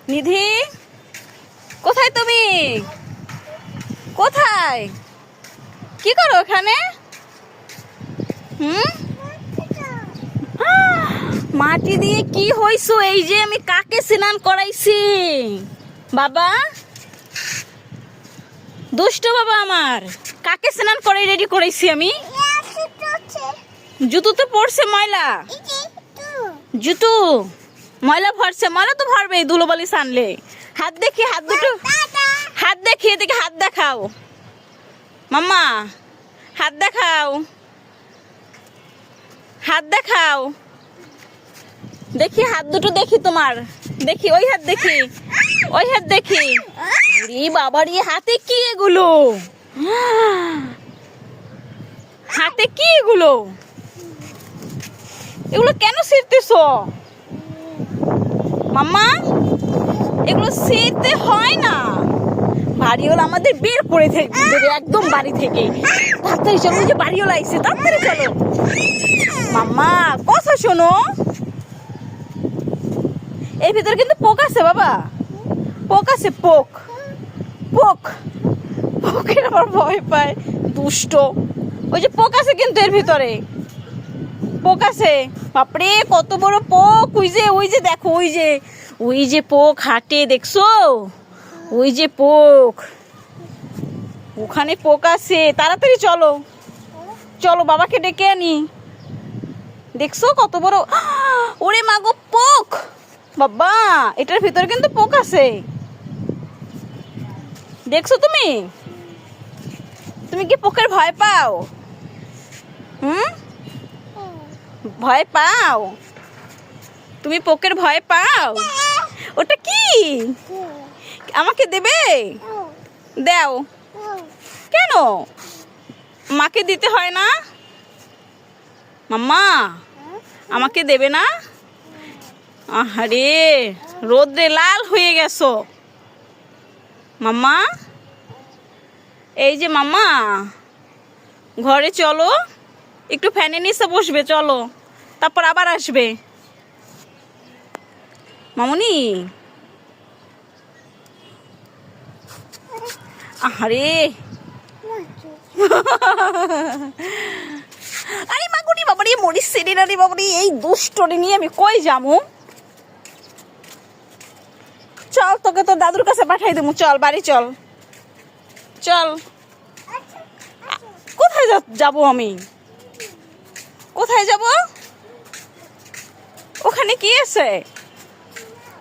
নিধি, কোথায় তুমি? কোথায়? কি করো ওখানে? মাটি দিয়ে কি হইছো? এই যে আমি কাকে স্নান করাইছি বাবা, দুষ্ট বাবা আমার। কাকে স্নান করাই রেডি করাইছি আমি? জুতোতে পড়ছে ময়লা। জুতো ময়লা ভরছে, ময়লা তো ভরবে ধুলোবালি সানলে। হাত দেখি, হাত দুটো, হাত দেখি, এদিকে হাত দেখাও মাম্মা, হাত দেখাও, হাত দেখাও, দেখি হাত দুটো দেখি তোমার, দেখি ওই হাত দেখি, ওই হাত দেখি। ওরে বাবারে, হাতে কি এগুলো? হাতে কি এগুলো? এগুলো কেন ছিঁড়তেছো মাম্মা? এগুলো ছিঁড়তে হয় না, বাড়িওয়ালা আমাদের বের করে দেবে একদম বাড়ি থেকে। তাড়াতাড়ি চলো, যে বাড়িওয়ালা আইছে, তাড়াতাড়ি চলো মাম্মা, কথা শোনো। এর ভিতরে কিন্তু পোক আছে বাবা, পোক আছে, পোক, পোক, পোকের আমার ভয় পায়, দুষ্ট। ওই যে পোক আছে কিন্তু এর ভিতরে, পোক আছে। বাপরে কত বড় পোক! ওই যে, ওই যে দেখো, ওই যে, ওই যে পোক হাঁটে, দেখছো? ওই যে পোক, ওখানে পোক আছে। তাড়াতাড়ি চলো, চলো বাবাকে ডেকে আনি। দেখছো কত বড়? ওরে মাগো, পোক! বাবা, এটার ভিতরে কিন্তু পোক আছে, দেখছো তুমি? তুমি কি পোকের ভয় পাও? ভয় পাও? তুমি পোকের ভয় পাও? ওটা কি? আমাকে দেবে? দাও। কেন? মাকে দিতে হয় না? মাম্মা, আমাকে দেবে না? আহারে, রোদ্রে লাল হয়ে গেছো মাম্মা। এই যে মাম্মা, ঘরে চলো, একটু ফ্যানের নিচে বসবে, চলো, তারপর আবার আসবে মামুনি। আরে আরে মাগুনি, বাবারে মরিস সেরে রে বাবারে, এই দুষ্টরে নিয়ে আমি কই যামু? চল, তোকে তোর দাদুর কাছে পাঠাই দেবো, চল বাড়ি চল, চল। কোথায় যাবো আমি? কোথায় যাব? ওখানে কি আছে?